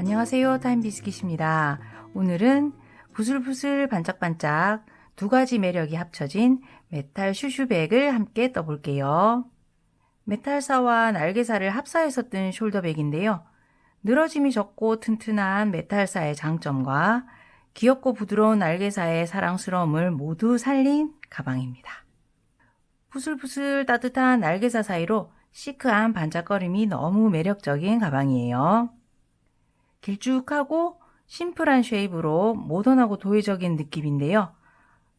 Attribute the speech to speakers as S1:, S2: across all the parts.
S1: 안녕하세요. 타임비스킷입니다. 오늘은 부슬부슬 반짝반짝 두 가지 매력이 합쳐진 메탈 슈슈백을 함께 떠볼게요. 메탈사와 날개사를 합사해서 뜬 숄더백인데요. 늘어짐이 적고 튼튼한 메탈사의 장점과 귀엽고 부드러운 날개사의 사랑스러움을 모두 살린 가방입니다. 부슬부슬 따뜻한 날개사 사이로 시크한 반짝거림이 너무 매력적인 가방이에요. 길쭉하고 심플한 쉐입으로 모던하고 도회적인 느낌인데요.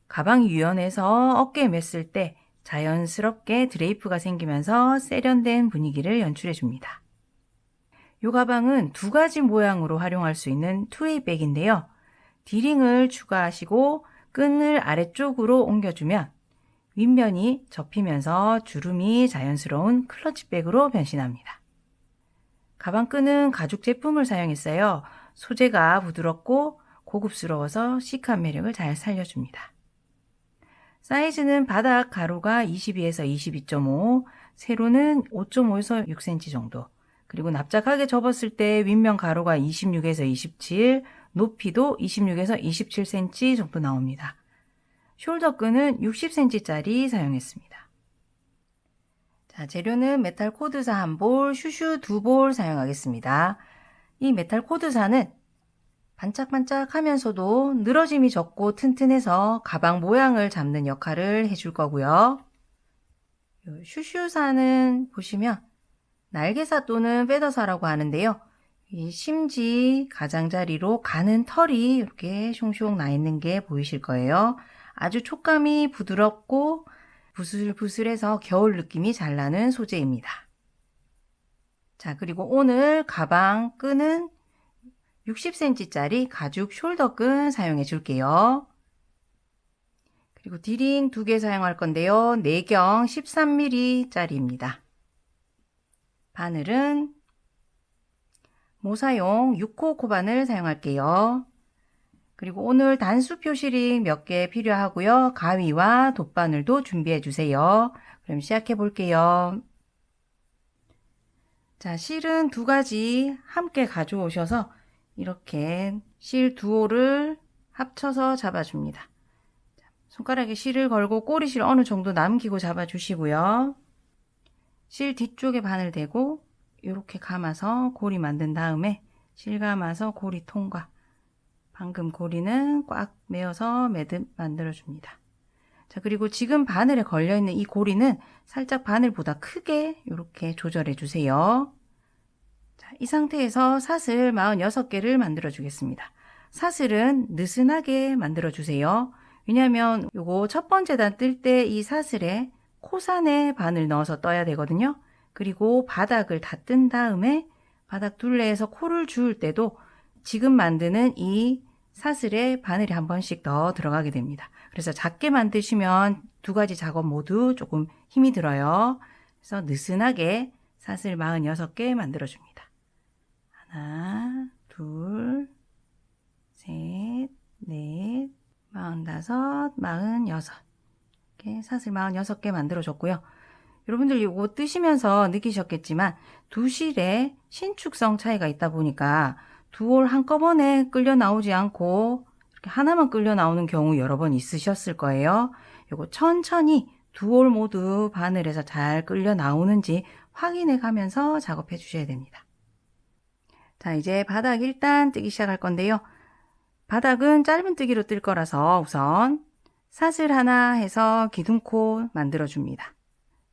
S1: 가방이 유연해서 어깨에 맸을 때 자연스럽게 드레이프가 생기면서 세련된 분위기를 연출해줍니다. 이 가방은 두 가지 모양으로 활용할 수 있는 투웨이 백인데요. 디링을 추가하시고 끈을 아래쪽으로 옮겨주면 윗면이 접히면서 주름이 자연스러운 클러치백으로 변신합니다. 가방 끈은 가죽 제품을 사용했어요. 소재가 부드럽고 고급스러워서 시크한 매력을 잘 살려줍니다. 사이즈는 바닥 가로가 22에서 22.5, 세로는 5.5에서 6cm 정도, 그리고 납작하게 접었을 때 윗면 가로가 26에서 27, 높이도 26에서 27cm 정도 나옵니다. 숄더 끈은 60cm짜리 사용했습니다. 자, 재료는 메탈 코드사 1볼, 슈슈 2볼 사용하겠습니다. 이 메탈 코드사는 반짝반짝하면서도 늘어짐이 적고 튼튼해서 가방 모양을 잡는 역할을 해줄 거고요. 슈슈사는 보시면 날개사 또는 페더사라고 하는데요. 이 심지 가장자리로 가는 털이 이렇게 숑숑 나 있는 게 보이실 거예요. 아주 촉감이 부드럽고 부슬부슬해서 겨울 느낌이 잘 나는 소재입니다. 자, 그리고 오늘 가방 끈은 60cm짜리 가죽 숄더 끈 사용해 줄게요. 그리고 디링 2개 사용할 건데요. 내경 13mm짜리입니다. 바늘은 모사용 6호 코바늘 사용할게요. 그리고 오늘 단수 표시링 몇 개 필요하고요. 가위와 돗바늘도 준비해 주세요. 그럼 시작해 볼게요. 자, 실은 두 가지 함께 가져오셔서 이렇게 실 두 호를 합쳐서 잡아줍니다. 손가락에 실을 걸고 꼬리실 어느 정도 남기고 잡아주시고요. 실 뒤쪽에 바늘 대고 이렇게 감아서 고리 만든 다음에 실 감아서 고리 통과. 방금 고리는 꽉 메어서 매듭 만들어줍니다. 자, 그리고 지금 바늘에 걸려있는 이 고리는 살짝 바늘보다 크게 이렇게 조절해 주세요. 자, 이 상태에서 사슬 46개를 만들어 주겠습니다. 사슬은 느슨하게 만들어 주세요. 왜냐하면 요거 첫 번째 단 뜰 때 이 사슬에 코산에 바늘 넣어서 떠야 되거든요. 그리고 바닥을 다 뜬 다음에 바닥 둘레에서 코를 주울 때도 지금 만드는 이 사슬에 바늘이 한 번씩 더 들어가게 됩니다. 그래서 작게 만드시면 두 가지 작업 모두 조금 힘이 들어요. 그래서 느슨하게 사슬 46개 만들어줍니다. 하나, 둘, 셋, 넷, 45, 46 이렇게 사슬 46개 만들어줬고요. 여러분들 이거 뜨시면서 느끼셨겠지만 두 실에 신축성 차이가 있다 보니까 두 올 한꺼번에 끌려 나오지 않고 이렇게 하나만 끌려 나오는 경우 여러 번 있으셨을 거예요. 요거 천천히 두 올 모두 바늘에서 잘 끌려 나오는지 확인해 가면서 작업해 주셔야 됩니다. 자, 이제 바닥 일단 뜨기 시작할 건데요. 바닥은 짧은 뜨기로 뜰 거라서 우선 사슬 하나 해서 기둥코 만들어 줍니다.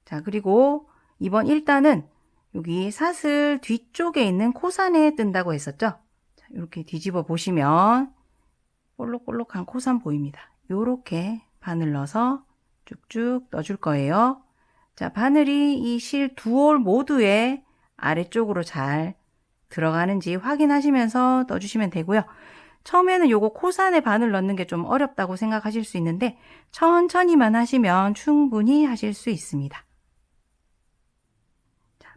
S1: 자, 그리고 이번 1단은 여기 사슬 뒤쪽에 있는 코산에 뜬다고 했었죠? 자, 이렇게 뒤집어 보시면 볼록볼록한 코산 보입니다. 요렇게 바늘 넣어서 쭉쭉 떠줄 거예요. 자, 바늘이 이 실 두 올 모두에 아래쪽으로 잘 들어가는지 확인하시면서 떠주시면 되고요. 처음에는 요거 코산에 바늘 넣는 게 좀 어렵다고 생각하실 수 있는데 천천히만 하시면 충분히 하실 수 있습니다.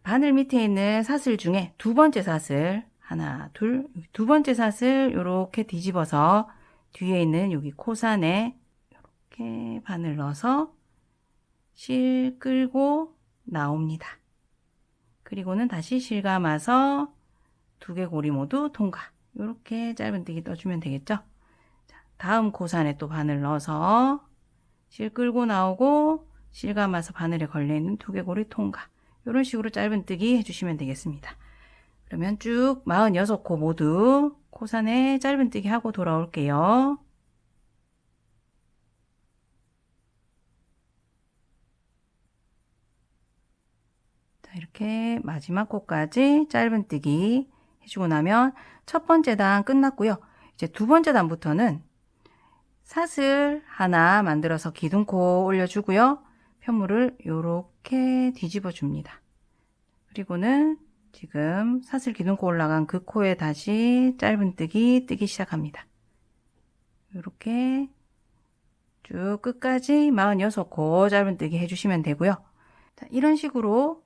S1: 바늘 밑에 있는 사슬 중에 두 번째 사슬 하나, 둘, 두 번째 사슬 이렇게 뒤집어서 뒤에 있는 여기 코산에 이렇게 바늘 넣어서 실 끌고 나옵니다. 그리고는 다시 실 감아서 두개고리 모두 통과. 이렇게 짧은뜨기 떠주면 되겠죠. 자, 다음 고산에 또 바늘 넣어서 실 끌고 나오고 실 감아서 바늘에 걸려있는 두개고리 통과. 이런 식으로 짧은뜨기 해주시면 되겠습니다. 그러면 쭉 46코 모두 코산에 짧은뜨기 하고 돌아올게요. 자, 이렇게 마지막 코까지 짧은뜨기 해주고 나면 첫 번째 단 끝났고요. 이제 두 번째 단부터는 사슬 하나 만들어서 기둥코 올려주고요. 편물을 이렇게 뒤집어 줍니다. 그리고는 지금 사슬 기둥코 올라간 그 코에 다시 짧은뜨기 뜨기 시작합니다. 이렇게 쭉 끝까지 46코 짧은뜨기 해주시면 되고요. 자, 이런 식으로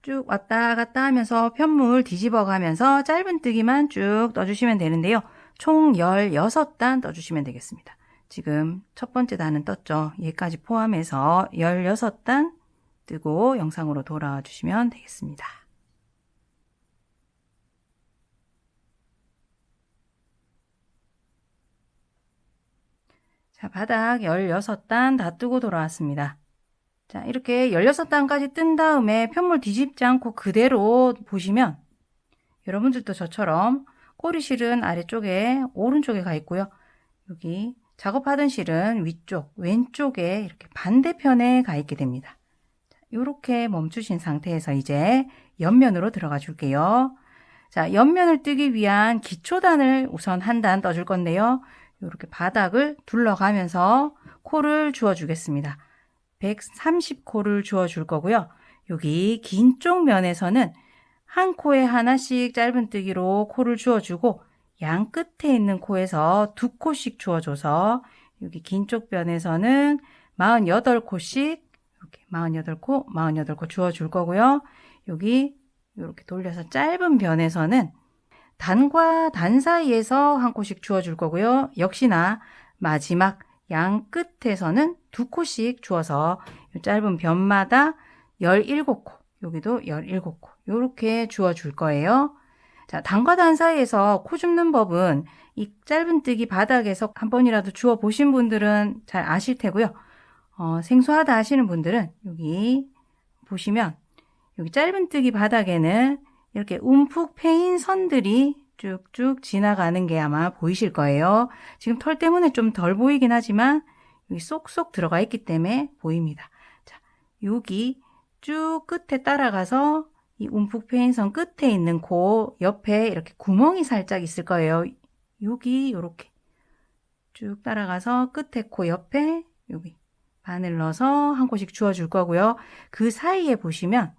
S1: 쭉 왔다 갔다 하면서 편물 뒤집어 가면서 짧은뜨기만 쭉 떠주시면 되는데요. 총 16단 떠주시면 되겠습니다. 지금 첫 번째 단은 떴죠. 얘까지 포함해서 16단 뜨고 영상으로 돌아와 주시면 되겠습니다. 자, 바닥 16단 다 뜨고 돌아왔습니다. 자, 이렇게 16단까지 뜬 다음에 편물 뒤집지 않고 그대로 보시면 여러분들도 저처럼 꼬리실은 아래쪽에 오른쪽에 가 있고요. 여기 작업하던 실은 위쪽 왼쪽에 이렇게 반대편에 가 있게 됩니다. 이렇게 멈추신 상태에서 이제 옆면으로 들어가 줄게요. 자, 옆면을 뜨기 위한 기초단을 우선 한 단 떠줄 건데요. 이렇게 바닥을 둘러가면서 코를 주워 주겠습니다. 130코를 주워 줄 거고요. 여기 긴 쪽 면에서는 한 코에 하나씩 짧은뜨기로 코를 주워주고 양 끝에 있는 코에서 2코씩 주워줘서 여기 긴 쪽 면에서는 48코씩 이렇게 48코 주워줄 거고요. 여기 이렇게 돌려서 짧은 변에서는 단과 단 사이에서 한 코씩 주워줄 거고요. 역시나 마지막 양 끝에서는 2코씩 주워서 짧은 변마다 17코, 여기도 17코 이렇게 주워줄 거예요. 자, 단과 단 사이에서 코 줍는 법은 이 짧은뜨기 바닥에서 한 번이라도 주워 보신 분들은 잘 아실 테고요. 생소하다 하시는 분들은 여기 보시면 여기 짧은뜨기 바닥에는 이렇게 움푹 패인 선들이 쭉쭉 지나가는 게 아마 보이실 거예요. 지금 털 때문에 좀 덜 보이긴 하지만 여기 쏙쏙 들어가 있기 때문에 보입니다. 자, 여기 쭉 끝에 따라가서 이 움푹 패인 선 끝에 있는 코 옆에 이렇게 구멍이 살짝 있을 거예요. 여기 이렇게 쭉 따라가서 끝에 코 옆에 여기 바늘 넣어서 한 코씩 주워줄 거고요. 그 사이에 보시면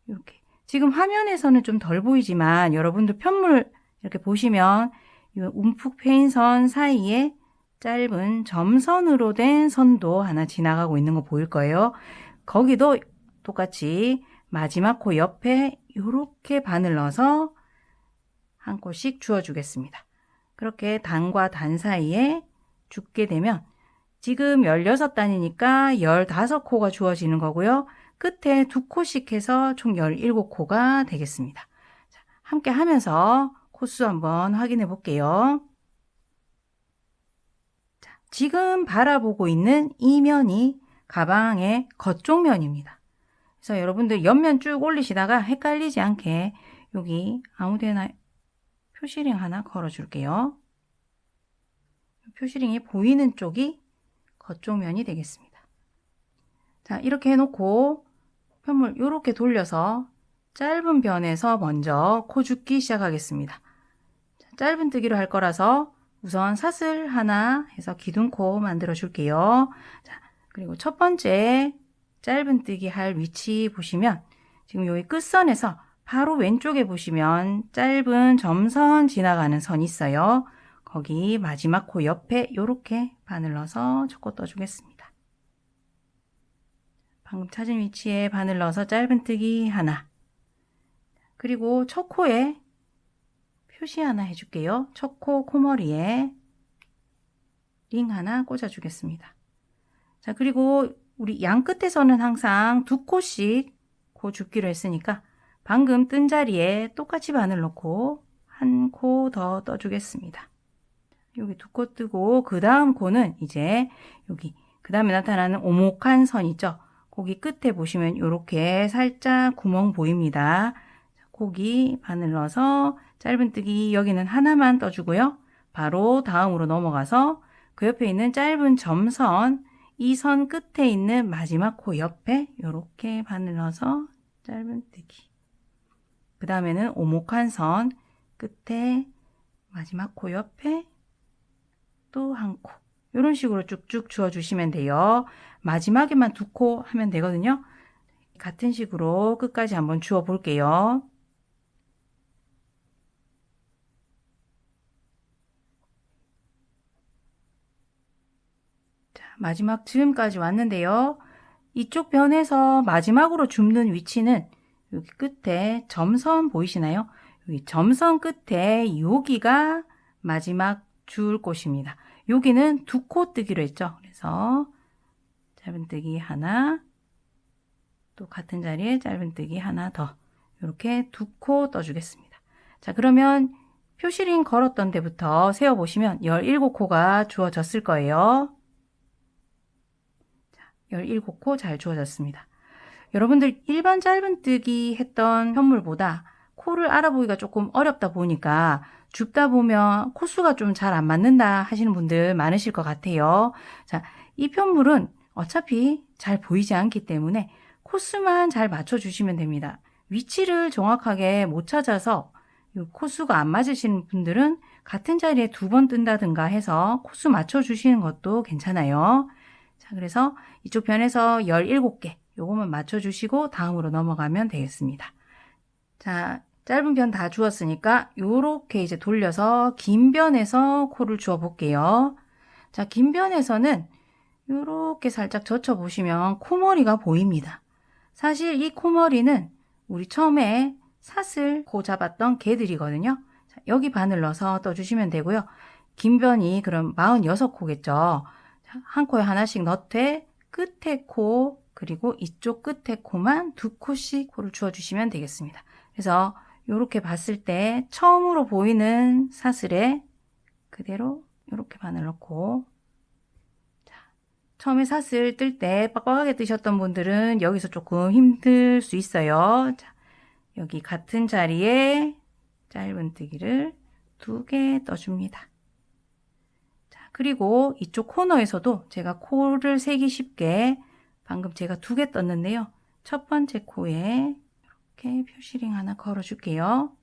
S1: 이렇게 지금 화면에서는 좀 덜 보이지만 여러분들 편물 이렇게 보시면 이 움푹 패인 선 사이에 짧은 점선으로 된 선도 하나 지나가고 있는 거 보일 거예요. 거기도 똑같이 마지막 코 옆에 이렇게 바늘 넣어서 한 코씩 주워주겠습니다. 그렇게 단과 단 사이에 줍게 되면 지금 16단이니까 15코가 주어지는 거고요. 끝에 2코씩 해서 총 17코가 되겠습니다. 자, 함께 하면서 코수 한번 확인해 볼게요. 자, 지금 바라보고 있는 이 면이 가방의 겉쪽 면입니다. 그래서 여러분들 옆면 쭉 올리시다가 헷갈리지 않게 여기 아무데나 표시링 하나 걸어 줄게요. 표시링이 보이는 쪽이 겉쪽 면이 되겠습니다. 자, 이렇게 해놓고 편물 이렇게 돌려서 짧은 변에서 먼저 코 줍기 시작하겠습니다. 자, 짧은뜨기로 할 거라서 우선 사슬 하나 해서 기둥코 만들어 줄게요. 자, 그리고 첫 번째 짧은뜨기 할 위치 보시면 지금 여기 끝선에서 바로 왼쪽에 보시면 짧은 점선 지나가는 선이 있어요. 거기 마지막 코 옆에 이렇게 바늘 넣어서 첫 코 떠주겠습니다. 방금 찾은 위치에 바늘 넣어서 짧은뜨기 하나, 그리고 첫 코에 표시 하나 해줄게요. 첫 코 코머리에 링 하나 꽂아주겠습니다. 자, 그리고 우리 양 끝에서는 항상 2코씩 코 줍기로 했으니까 방금 뜬 자리에 똑같이 바늘 넣고 한 코 더 떠주겠습니다. 여기 두 코 뜨고 그 다음 코는 이제 여기 그 다음에 나타나는 오목한 선 있죠? 거기 끝에 보시면 이렇게 살짝 구멍 보입니다. 거기 바늘 넣어서 짧은뜨기 여기는 하나만 떠주고요. 바로 다음으로 넘어가서 그 옆에 있는 짧은 점선, 이 선 끝에 있는 마지막 코 옆에 이렇게 바늘 넣어서 짧은뜨기. 그 다음에는 오목한 선 끝에 마지막 코 옆에 또 한 코. 이런 식으로 쭉쭉 주워주시면 돼요. 마지막에만 두 코 하면 되거든요. 같은 식으로 끝까지 한번 주워 볼게요. 자, 마지막 즈음까지 왔는데요. 이쪽 변에서 마지막으로 줍는 위치는 여기 끝에 점선 보이시나요? 여기 점선 끝에 여기가 마지막 줄 곳입니다. 여기는 두 코 뜨기로 했죠. 그래서 짧은뜨기 하나, 또 같은 자리에 짧은뜨기 하나 더, 이렇게 두 코 떠주겠습니다. 자, 그러면 표시링 걸었던 데부터 세어보시면 17코가 주어졌을 거예요. 자, 17코 잘 주어졌습니다. 여러분들 일반 짧은뜨기 했던 편물보다 코를 알아보기가 조금 어렵다 보니까 줍다 보면 코수가 좀 잘 안 맞는다 하시는 분들 많으실 것 같아요. 자, 이 편물은 어차피 잘 보이지 않기 때문에 코수만 잘 맞춰주시면 됩니다. 위치를 정확하게 못 찾아서 코수가 안 맞으시는 분들은 같은 자리에 두 번 뜬다든가 해서 코수 맞춰주시는 것도 괜찮아요. 자, 그래서 이쪽 편에서 17개 요거만 맞춰주시고 다음으로 넘어가면 되겠습니다. 자, 짧은 변 다 주었으니까 요렇게 이제 돌려서 긴 변에서 코를 주어 볼게요. 자, 긴 변에서는 요렇게 살짝 젖혀 보시면 코머리가 보입니다. 사실 이 코머리는 우리 처음에 사슬 코 잡았던 개들이거든요. 자, 여기 바늘 넣어서 떠주시면 되고요. 긴 변이 그럼 46코겠죠. 한 코에 하나씩 넣되 끝에 코 그리고 이쪽 끝에 코만 두 코씩 코를 주어주시면 되겠습니다. 그래서 이렇게 봤을 때 처음으로 보이는 사슬에 그대로 이렇게 바늘 넣고, 자, 처음에 사슬 뜰 때 빡빡하게 뜨셨던 분들은 여기서 조금 힘들 수 있어요. 자, 여기 같은 자리에 짧은뜨기를 2개 떠줍니다. 자, 그리고 이쪽 코너에서도 제가 코를 세기 쉽게 방금 제가 2개 떴는데요. 첫 번째 코에 이렇게 표시링 하나 걸어 줄게요.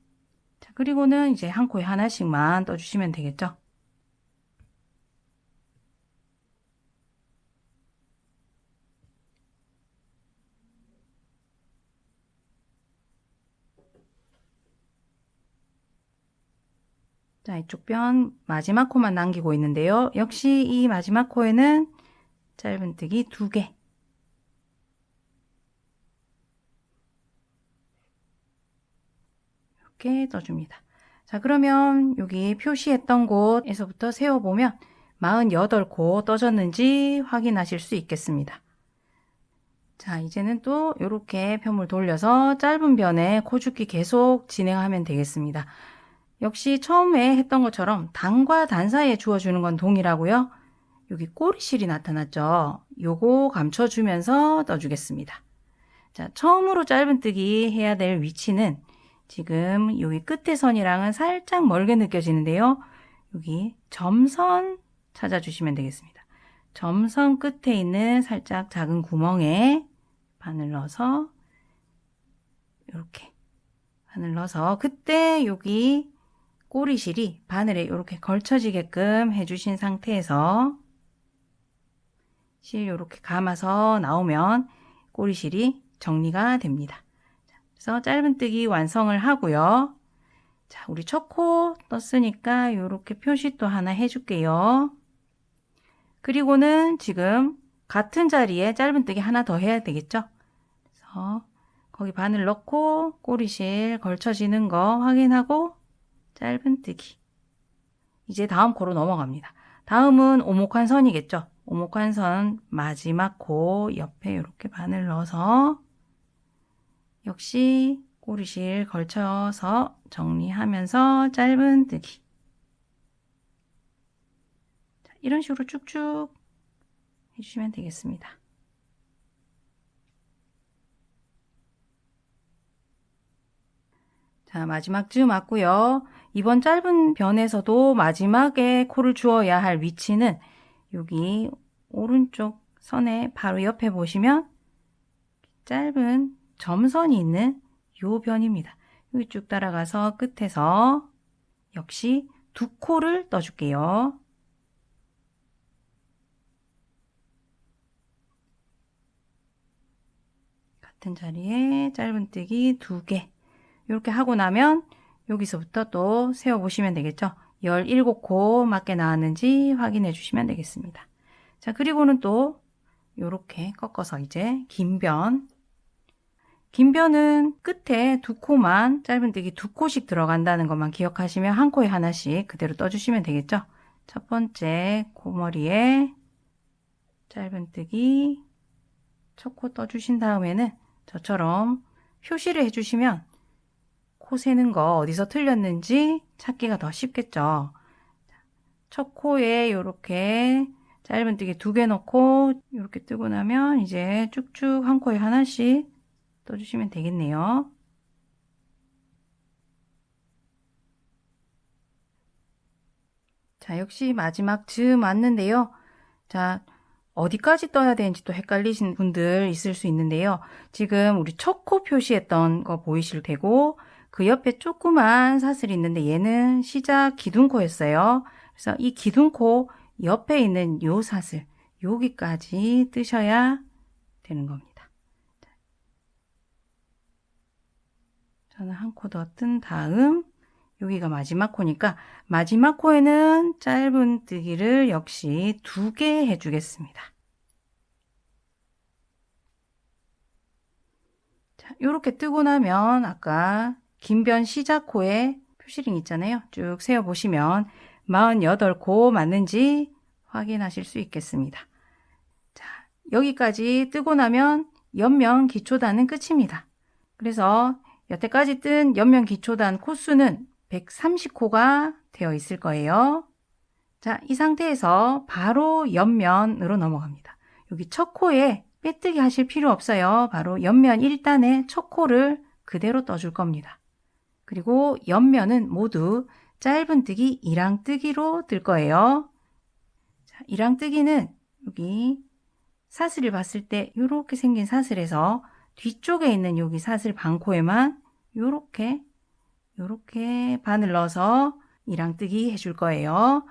S1: 자, 그리고는 이제 한 코에 하나씩만 떠주시면 되겠죠. 자, 이쪽 변 마지막 코만 남기고 있는데요. 역시 이 마지막 코에는 짧은뜨기 2개. 이렇게 떠줍니다. 자, 그러면 여기 표시했던 곳에서부터 세어보면 48코 떠졌는지 확인하실 수 있겠습니다. 자, 이제는 또 이렇게 편물 돌려서 짧은 변에 코줍기 계속 진행하면 되겠습니다. 역시 처음에 했던 것처럼 단과 단 사이에 주어주는 건 동일하고요. 여기 꼬리실이 나타났죠. 요거 감춰주면서 떠주겠습니다. 자, 처음으로 짧은뜨기 해야 될 위치는 지금 여기 끝에 선이랑은 살짝 멀게 느껴지는데요. 여기 점선 찾아주시면 되겠습니다. 점선 끝에 있는 살짝 작은 구멍에 바늘 넣어서 이렇게 바늘 넣어서 그때 여기 꼬리실이 바늘에 이렇게 걸쳐지게끔 해주신 상태에서 실 이렇게 감아서 나오면 꼬리실이 정리가 됩니다. 그래서 짧은뜨기 완성을 하고요. 자, 우리 첫 코 떴으니까 이렇게 표시 또 하나 해줄게요. 그리고는 지금 같은 자리에 짧은뜨기 하나 더 해야 되겠죠. 그래서 거기 바늘 넣고 꼬리실 걸쳐지는 거 확인하고 짧은뜨기. 이제 다음 코로 넘어갑니다. 다음은 오목한 선이겠죠. 오목한 선 마지막 코 옆에 이렇게 바늘 넣어서 역시 꼬리실 걸쳐서 정리하면서 짧은뜨기. 이런 식으로 쭉쭉 해주시면 되겠습니다. 자, 마지막 쯤 왔고요. 이번 짧은 변에서도 마지막에 코를 주어야 할 위치는 여기 오른쪽 선에 바로 옆에 보시면 짧은 점선이 있는 요 변입니다. 여기 쭉 따라가서 끝에서 역시 두 코를 떠줄게요. 같은 자리에 짧은뜨기 2개. 이렇게 하고 나면 여기서부터 또 세어보시면 되겠죠. 17코 맞게 나왔는지 확인해 주시면 되겠습니다. 자, 그리고는 또 이렇게 꺾어서 이제 긴 변은 끝에 2코만 짧은뜨기 2코씩 들어간다는 것만 기억하시면 한 코에 하나씩 그대로 떠주시면 되겠죠. 첫 번째 코머리에 짧은뜨기 첫 코 떠주신 다음에는 저처럼 표시를 해주시면 코 세는 거 어디서 틀렸는지 찾기가 더 쉽겠죠. 첫 코에 이렇게 짧은뜨기 2개 넣고 이렇게 뜨고 나면 이제 쭉쭉 한 코에 하나씩 떠주시면 되겠네요. 자, 역시 마지막 즈음 왔는데요. 자, 어디까지 떠야 되는지 또 헷갈리신 분들 있을 수 있는데요. 지금 우리 첫 코 표시했던 거 보이실 테고 그 옆에 조그만 사슬이 있는데 얘는 시작 기둥코였어요. 그래서 이 기둥코 옆에 있는 요 사슬 여기까지 뜨셔야 되는 겁니다. 저는 한 코 더 뜬 다음 여기가 마지막 코니까 마지막 코에는 짧은뜨기를 역시 2개 해주겠습니다. 자, 이렇게 뜨고 나면 아까 긴 변 시작 코에 표시링 있잖아요. 쭉 세어보시면 48코 맞는지 확인하실 수 있겠습니다. 자, 여기까지 뜨고 나면 옆면 기초단은 끝입니다. 그래서 여태까지 뜬 옆면 기초단 코수는 130코가 되어 있을 거예요. 자, 이 상태에서 바로 옆면으로 넘어갑니다. 여기 첫 코에 빼뜨기 하실 필요 없어요. 바로 옆면 1단의 첫 코를 그대로 떠줄 겁니다. 그리고 옆면은 모두 짧은뜨기 1항뜨기로 뜰 거예요. 자, 1항뜨기는 여기 사슬을 봤을 때 이렇게 생긴 사슬에서 뒤쪽에 있는 여기 사슬 반코에만 요렇게 바늘 넣어서 1항뜨기 해줄 거예요.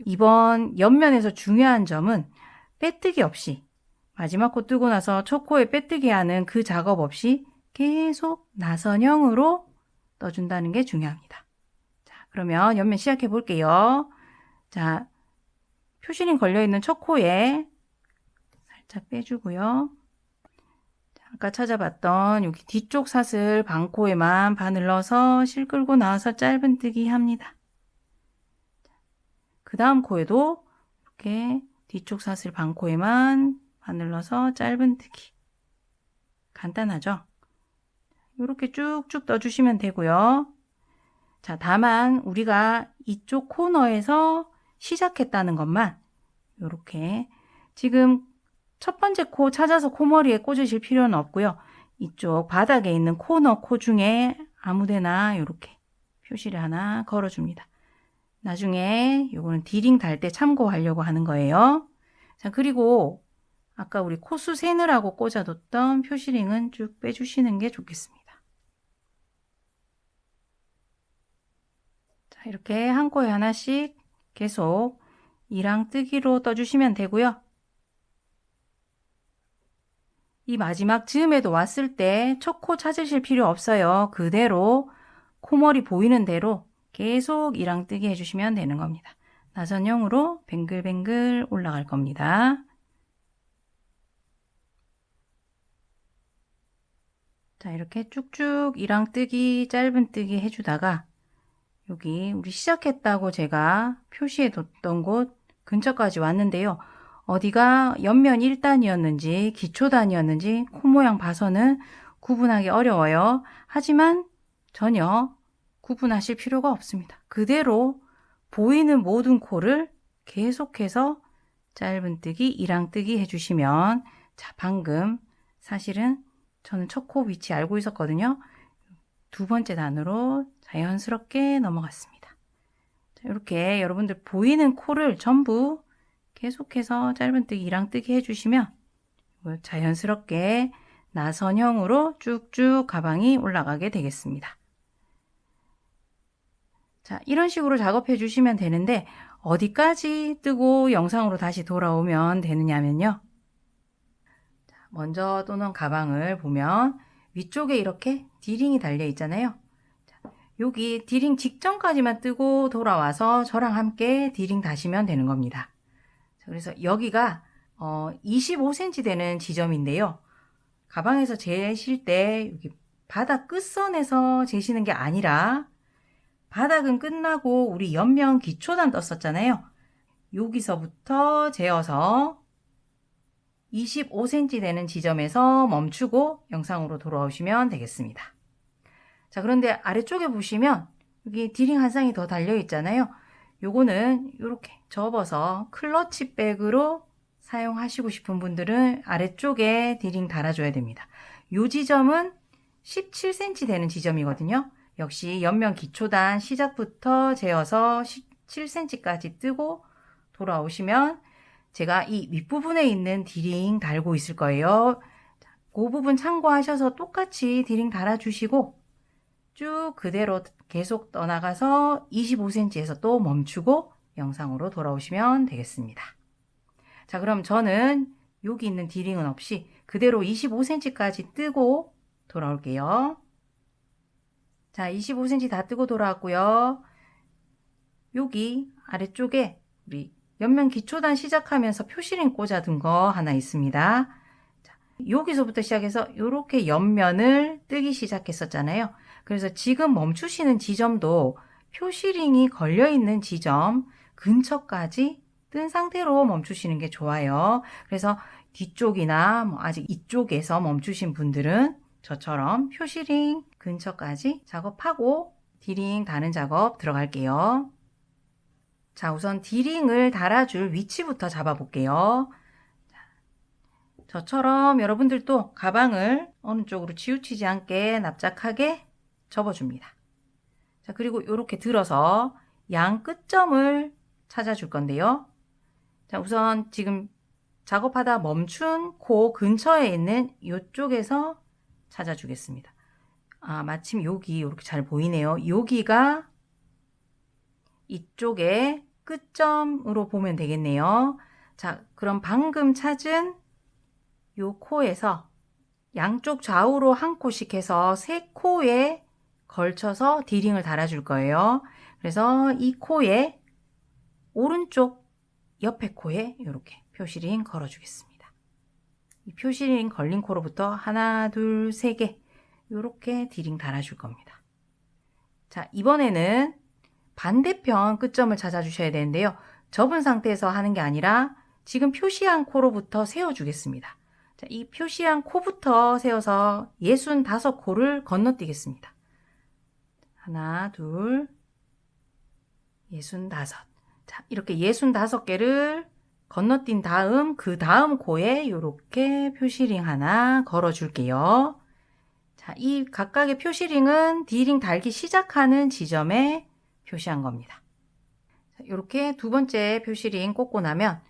S1: 이번 옆면에서 중요한 점은 빼뜨기 없이 마지막 코 뜨고 나서 첫 코에 빼뜨기 하는 그 작업 없이 계속 나선형으로 떠준다는 게 중요합니다. 자, 그러면 옆면 시작해 볼게요. 자, 표시링 걸려있는 첫 코에 살짝 빼주고요. 아까 찾아봤던 여기 뒤쪽 사슬 반코에만 바늘 넣어서 실 끌고 나와서 짧은뜨기 합니다. 그 다음 코에도 이렇게 뒤쪽 사슬 반코에만 바늘 넣어서 짧은뜨기. 간단하죠? 이렇게 쭉쭉 떠주시면 되고요. 자, 다만 우리가 이쪽 코너에서 시작했다는 것만 이렇게 지금 첫 번째 코 찾아서 코머리에 꽂으실 필요는 없고요. 이쪽 바닥에 있는 코너 코 중에 아무데나 이렇게 표시를 하나 걸어줍니다. 나중에 요거는 디링 달 때 참고하려고 하는 거예요. 자, 그리고 아까 우리 코수 세느라고 꽂아뒀던 표시링은 쭉 빼주시는 게 좋겠습니다. 자, 이렇게 한 코에 하나씩 계속 1항뜨기로 떠주시면 되고요. 이 마지막 즈음에도 왔을 때 첫 코 찾으실 필요 없어요. 그대로 코머리 보이는 대로 계속 1항뜨기 해주시면 되는 겁니다. 나선형으로 뱅글뱅글 올라갈 겁니다. 자, 이렇게 쭉쭉 1항뜨기 짧은뜨기 해주다가 여기 우리 시작했다고 제가 표시해뒀던 곳 근처까지 왔는데요. 어디가 옆면 1단이었는지 기초단이었는지 코 모양 봐서는 구분하기 어려워요. 하지만 전혀 구분하실 필요가 없습니다. 그대로 보이는 모든 코를 계속해서 짧은뜨기, 이랑뜨기 해주시면, 자, 방금 사실은 저는 첫 코 위치 알고 있었거든요. 두 번째 단으로 자연스럽게 넘어갔습니다. 자, 이렇게 여러분들 보이는 코를 전부 계속해서 짧은뜨기, 이랑뜨기 해주시면 자연스럽게 나선형으로 쭉쭉 가방이 올라가게 되겠습니다. 자, 이런 식으로 작업해 주시면 되는데 어디까지 뜨고 영상으로 다시 돌아오면 되느냐면요. 먼저 또는 가방을 보면 위쪽에 이렇게 D링이 달려 있잖아요. 여기 D링 직전까지만 뜨고 돌아와서 저랑 함께 D링 다시면 되는 겁니다. 그래서 여기가 25cm 되는 지점인데요. 가방에서 재실 때 여기 바닥 끝선에서 재시는 게 아니라 바닥은 끝나고 우리 옆면 기초단 떴었잖아요. 여기서부터 재어서 25cm 되는 지점에서 멈추고 영상으로 돌아오시면 되겠습니다. 자, 그런데 아래쪽에 보시면 여기 D링 한 쌍이 더 달려 있잖아요. 요거는 이렇게 접어서 클러치 백으로 사용하시고 싶은 분들은 아래쪽에 D링 달아줘야 됩니다. 요 지점은 17cm 되는 지점이거든요. 역시 옆면 기초단 시작부터 재어서 17cm까지 뜨고 돌아오시면 제가 이 윗부분에 있는 D링 달고 있을 거예요. 그 부분 참고하셔서 똑같이 D링 달아주시고 쭉 그대로 계속 떠나가서 25cm에서 또 멈추고 영상으로 돌아오시면 되겠습니다. 자, 그럼 저는 여기 있는 D링은 없이 그대로 25cm까지 뜨고 돌아올게요. 자, 25cm 다 뜨고 돌아왔고요. 여기 아래쪽에 우리 옆면 기초단 시작하면서 표시링 꽂아둔 거 하나 있습니다. 자, 여기서부터 시작해서 이렇게 옆면을 뜨기 시작했었잖아요. 그래서 지금 멈추시는 지점도 표시링이 걸려있는 지점 근처까지 뜬 상태로 멈추시는 게 좋아요. 그래서 뒤쪽이나 아직 이쪽에서 멈추신 분들은 저처럼 표시링 근처까지 작업하고 D링 다는 작업 들어갈게요. 자, 우선 D링을 달아줄 위치부터 잡아볼게요. 저처럼 여러분들도 가방을 어느 쪽으로 치우치지 않게 납작하게 접어줍니다. 자, 그리고 이렇게 들어서 양 끝점을 찾아줄 건데요. 자, 우선 지금 작업하다 멈춘 코 근처에 있는 이쪽에서 찾아주겠습니다. 아, 마침 여기 이렇게 잘 보이네요. 여기가 이쪽에 끝점으로 보면 되겠네요. 자, 그럼 방금 찾은 요 코에서 양쪽 좌우로 한 코씩 해서 세 코에 걸쳐서 D링을 달아줄 거예요. 그래서 이 코에 오른쪽 옆에 코에 이렇게 표시링 걸어주겠습니다. 이 표시링 걸린 코로부터 하나, 둘, 세 개 이렇게 D링 달아줄 겁니다. 자, 이번에는 반대편 끝점을 찾아주셔야 되는데요. 접은 상태에서 하는 게 아니라 지금 표시한 코로부터 세워주겠습니다. 자, 이 표시한 코부터 세워서 65코를 건너뛰겠습니다. 하나, 둘, 65. 자, 이렇게 65개를 건너뛴 다음 그 다음 코에 이렇게 표시링 하나 걸어줄게요. 자, 이 각각의 표시링은 D링 달기 시작하는 지점에 표시한 겁니다. 이렇게 두 번째 표시링 꽂고 나면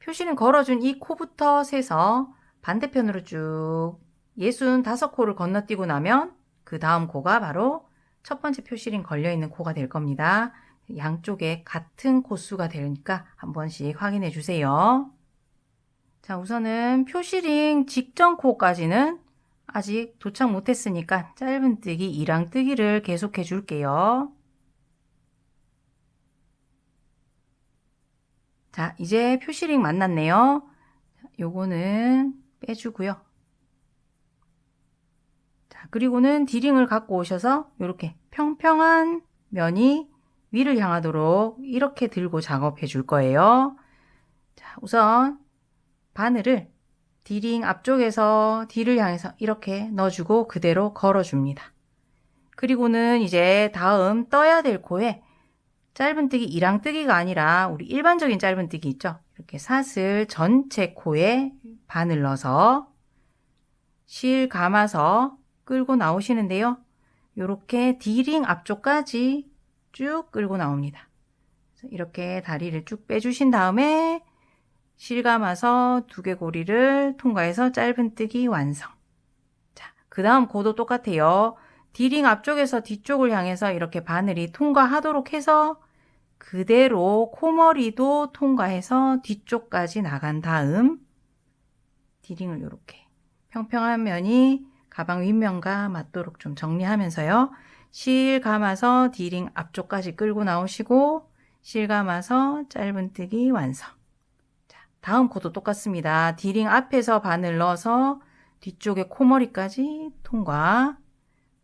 S1: 표시링 걸어준 이 코부터 세서 반대편으로 쭉 65코를 건너뛰고 나면 그 다음 코가 바로 첫 번째 표시링 걸려있는 코가 될 겁니다. 양쪽에 같은 코수가 되니까 한 번씩 확인해 주세요. 자, 우선은 표시링 직전 코까지는 아직 도착 못했으니까 짧은뜨기, 이랑뜨기를 계속해 줄게요. 자, 이제 표시링 만났네요. 요거는 빼주고요. 자, 그리고는 D링을 갖고 오셔서 이렇게 평평한 면이 위를 향하도록 이렇게 들고 작업해 줄 거예요. 자, 우선 바늘을 D링 앞쪽에서 D를 향해서 이렇게 넣어주고 그대로 걸어줍니다. 그리고는 이제 다음 떠야 될 코에 짧은뜨기, 이랑뜨기가 아니라 우리 일반적인 짧은뜨기 있죠? 이렇게 사슬 전체 코에 바늘 넣어서 실 감아서 끌고 나오시는데요. 이렇게 D링 앞쪽까지 쭉 끌고 나옵니다. 이렇게 다리를 쭉 빼주신 다음에 실 감아서 두개고리를 통과해서 짧은뜨기 완성. 자, 그 다음 코도 똑같아요. D링 앞쪽에서 뒤쪽을 향해서 이렇게 바늘이 통과하도록 해서 그대로 코머리도 통과해서 뒤쪽까지 나간 다음 D링을 이렇게 평평한 면이 가방 윗면과 맞도록 좀 정리하면서요. 실 감아서 D링 앞쪽까지 끌고 나오시고 실 감아서 짧은뜨기 완성. 자, 다음 코도 똑같습니다. D링 앞에서 바늘 넣어서 뒤쪽에 코머리까지 통과.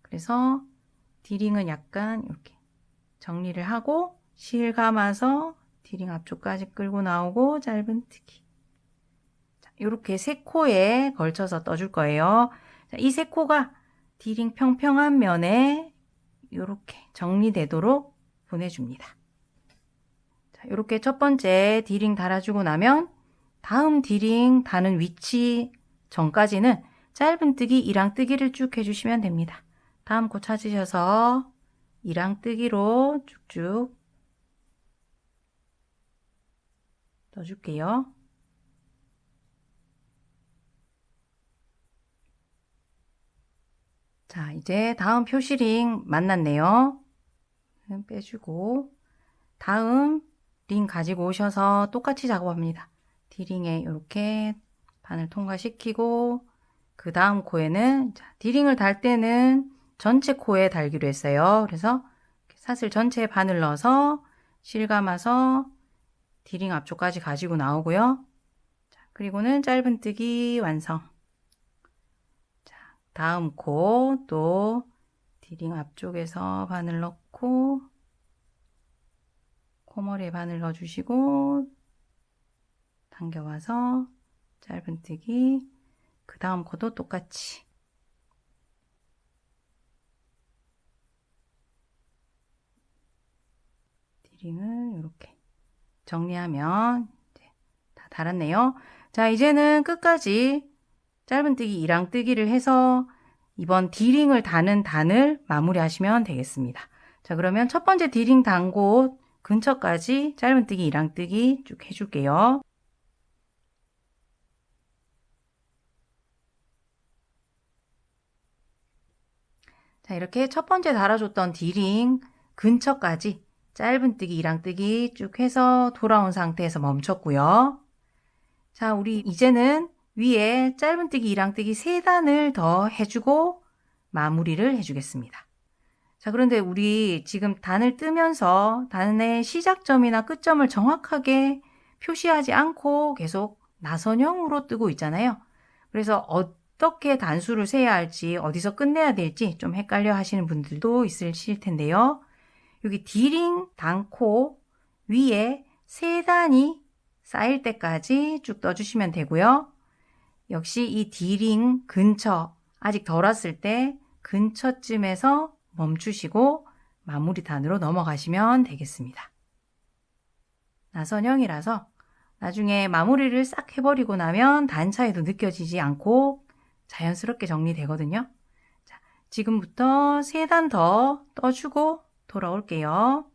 S1: 그래서 D링은 약간 이렇게 정리를 하고 실 감아서 D링 앞쪽까지 끌고 나오고 짧은뜨기. 이렇게 세 코에 걸쳐서 떠줄 거예요. 이 세 코가 D링 평평한 면에 이렇게 정리되도록 보내줍니다. 이렇게 첫 번째 D링 달아주고 나면 다음 D링 다는 위치 전까지는 짧은뜨기, 이랑뜨기를 쭉 해주시면 됩니다. 다음 코 찾으셔서 이랑뜨기로 쭉쭉 떠줄게요. 자, 이제 다음 표시링 만났네요. 빼주고 다음 링 가지고 오셔서 똑같이 작업합니다. D링에 이렇게 바늘 통과시키고 그 다음 코에는 D링을 달 때는 전체 코에 달기로 했어요. 그래서 사슬 전체에 바늘 넣어서 실 감아서 D링 앞쪽까지 가지고 나오고요. 그리고는 짧은뜨기 완성. 다음 코 또 D링 앞쪽에서 바늘 넣고 코머리에 바늘 넣어주시고 당겨와서 짧은뜨기. 그 다음 코도 똑같이 D링을 이렇게 정리하면 다 달았네요. 자, 이제는 끝까지 짧은뜨기, 이랑뜨기를 해서 이번 D링을 다는 단을 마무리하시면 되겠습니다. 자, 그러면 첫 번째 D링 단 곳 근처까지 짧은뜨기, 이랑뜨기 쭉 해줄게요. 자, 이렇게 첫 번째 달아줬던 D링 근처까지 짧은뜨기, 이랑뜨기 쭉 해서 돌아온 상태에서 멈췄고요. 자, 우리 이제는 위에 짧은뜨기, 이랑뜨기 3단을 더 해주고 마무리를 해주겠습니다. 자, 그런데 우리 지금 단을 뜨면서 단의 시작점이나 끝점을 정확하게 표시하지 않고 계속 나선형으로 뜨고 있잖아요. 그래서 어떻게 단수를 세야 할지, 어디서 끝내야 될지 좀 헷갈려 하시는 분들도 있으실 텐데요. 여기 D링 단코 위에 3단이 쌓일 때까지 쭉 떠주시면 되고요. 역시 이 D링 근처, 아직 덜 왔을 때 근처쯤에서 멈추시고 마무리 단으로 넘어가시면 되겠습니다. 나선형이라서 나중에 마무리를 싹 해버리고 나면 단 차이도 느껴지지 않고 자연스럽게 정리되거든요. 자, 지금부터 3단 더 떠주고 돌아올게요.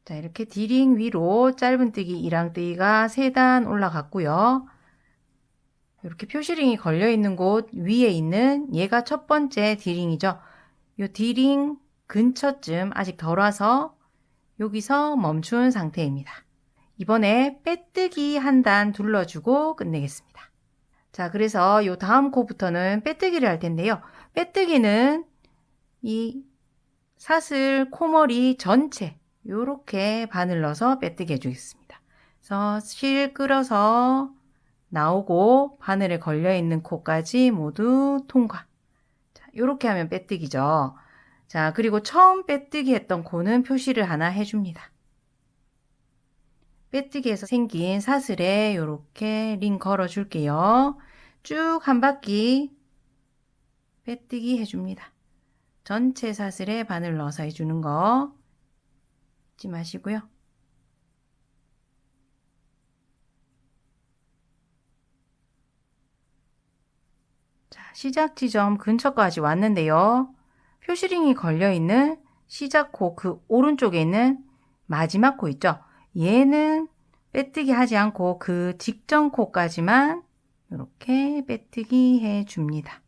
S1: 자, 이렇게 D링 위로 짧은뜨기, 이랑뜨기가 3단 올라갔고요. 이렇게 표시링이 걸려 있는 곳 위에 있는 얘가 첫 번째 D링이죠. 이 D링 근처쯤 아직 덜 와서 여기서 멈춘 상태입니다. 이번에 빼뜨기 한 단 둘러주고 끝내겠습니다. 자, 그래서 이 다음 코부터는 빼뜨기를 할 텐데요. 빼뜨기는 이 사슬 코머리 전체 이렇게 바늘 넣어서 빼뜨기 해주겠습니다. 그래서 실 끌어서 나오고 바늘에 걸려있는 코까지 모두 통과. 자, 이렇게 하면 빼뜨기죠. 자, 그리고 처음 빼뜨기 했던 코는 표시를 하나 해줍니다. 빼뜨기에서 생긴 사슬에 이렇게 링 걸어 줄게요. 쭉 한 바퀴 빼뜨기 해줍니다. 전체 사슬에 바늘 넣어서 해주는 거 잊지 마시고요. 자, 시작 지점 근처까지 왔는데요. 표시링이 걸려있는 시작코 그 오른쪽에 있는 마지막 코 있죠? 얘는 빼뜨기 하지 않고 그 직전 코까지만 이렇게 빼뜨기 해줍니다.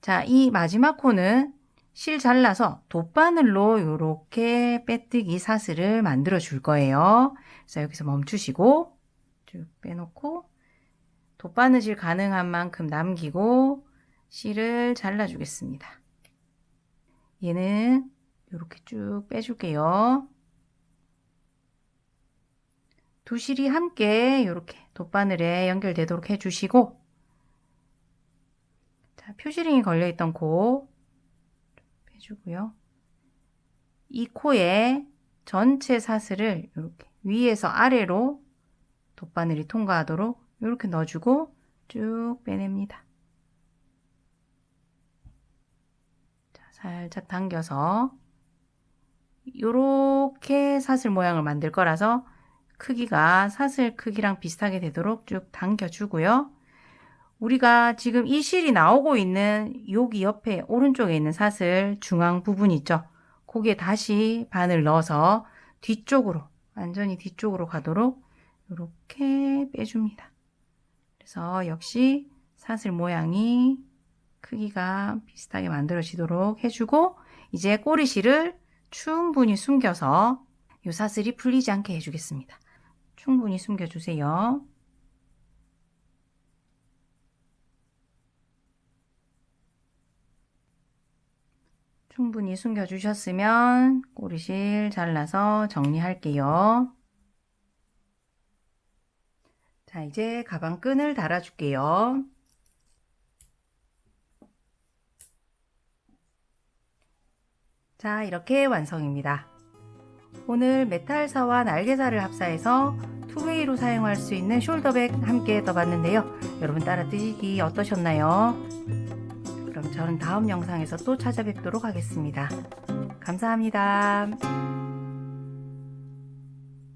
S1: 자, 이 마지막 코는 실 잘라서 돗바늘로 이렇게 빼뜨기 사슬을 만들어 줄 거예요. 그래서 여기서 멈추시고 쭉 빼놓고 돗바느질 가능한 만큼 남기고 실을 잘라 주겠습니다. 얘는 이렇게 쭉 빼줄게요. 두 실이 함께 이렇게 돗바늘에 연결되도록 해주시고, 자, 표시링이 걸려있던 코 빼주고요. 이 코에 전체 사슬을 이렇게 위에서 아래로 돗바늘이 통과하도록 이렇게 넣어주고 쭉 빼냅니다. 자, 살짝 당겨서 이렇게 사슬 모양을 만들 거라서 크기가 사슬 크기랑 비슷하게 되도록 쭉 당겨주고요. 우리가 지금 이 실이 나오고 있는 여기 옆에 오른쪽에 있는 사슬 중앙 부분 있죠? 거기에 다시 바늘 넣어서 뒤쪽으로, 완전히 뒤쪽으로 가도록 이렇게 빼줍니다. 그래서 역시 사슬 모양이 크기가 비슷하게 만들어지도록 해주고, 이제 꼬리실을 충분히 숨겨서 이 사슬이 풀리지 않게 해주겠습니다. 충분히 숨겨주세요. 충분히 숨겨주셨으면 꼬리실 잘라서 정리할게요. 자, 이제 가방 끈을 달아줄게요. 자, 이렇게 완성입니다. 오늘 메탈사와 날개살을 합사해서 투웨이로 사용할 수 있는 숄더백 함께 떠봤는데요. 여러분 따라 뜨시기 어떠셨나요? 그럼 저는 다음 영상에서 또 찾아뵙도록 하겠습니다. 감사합니다.